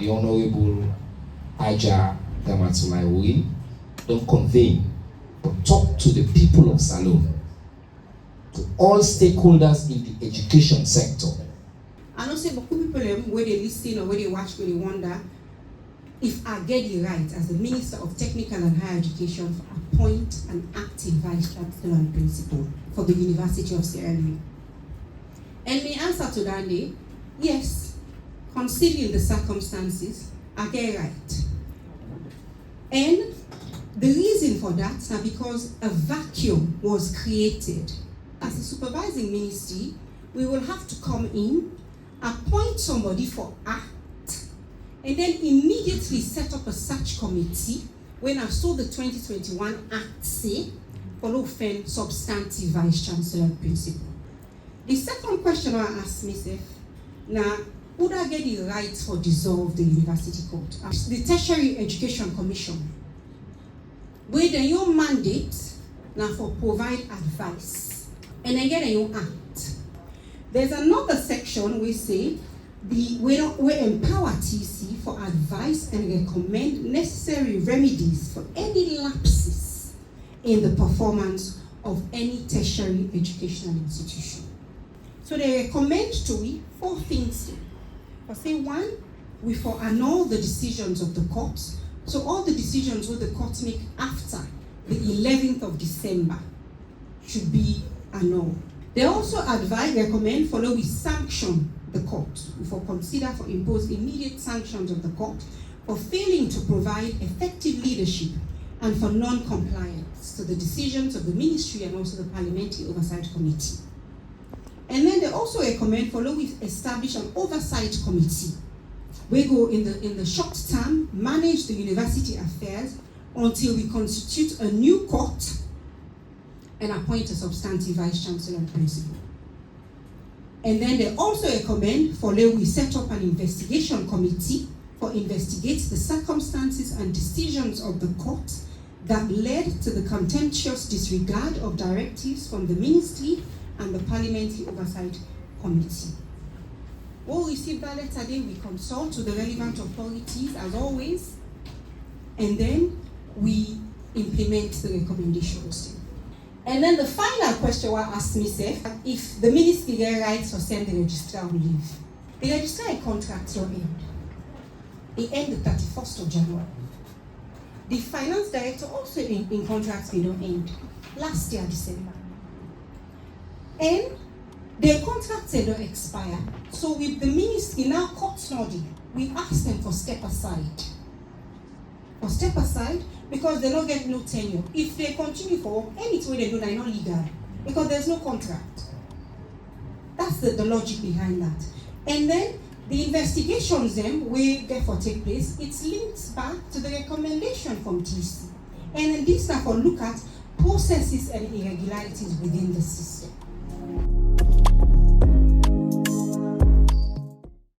the Honorable Haja Ramatulai Wurie, don't convene, but talk to the people of Salone, to all stakeholders in the education sector. I know say beaucoup people where they listen or where they watch, where they wonder if I get it right as the Minister of Technical and Higher Education to appoint an acting Vice Chancellor and Principal for the University of Sierra Leone. And my answer to that day, yes, considering the circumstances, I get it right. And the reason for that is because a vacuum was created. As a supervising ministry, we will have to come in, appoint somebody for act, and then immediately set up a search committee when I saw the 2021 Act say, follow fen substantive Vice Chancellor and Principal. The second question I asked myself, now, would I get the right for dissolve the university court? The Tertiary Education Commission, where the your mandate now for provide advice, and then get a new act. There's another section we say we empower TC for advice and recommend necessary remedies for any lapses in the performance of any tertiary educational institution. So they recommend to we 4 things. For say 1, we for annul the decisions of the court. So all the decisions where the court make after the 11th of December should be annulled. They also recommend follow we sanction the court. We for consider for impose immediate sanctions of the court for failing to provide effective leadership and for non-compliance to the decisions of the ministry and also the Parliamentary Oversight Committee. And then they also recommend follow we establish an oversight committee. We go in the short term manage the university affairs until we constitute a new court and appoint a substantive Vice Chancellor and Principal. And then they also recommend follow we set up an investigation committee for investigate the circumstances and decisions of the court that led to the contemptuous disregard of directives from the ministry and the Parliamentary Oversight Committee. We'll receive that letter then, we consult with the relevant authorities as always, and then we implement the recommendations. And then the final question I asked myself, if the ministry get rights for send the registrar will leave. The registrar contract will end. It end the 31st of January. The finance director also in contracts they don't end. Last year, December. And their contracts they don't expire. So with the ministry now courts nodding, we ask them for step aside. For step aside, because they don't get no tenure. If they continue for work, anything they do, they're not legal. Because there's no contract. That's the logic behind that. And then the investigations then will therefore take place, it's linked back to the recommendation from TC. And then this now for look at processes and irregularities within the system.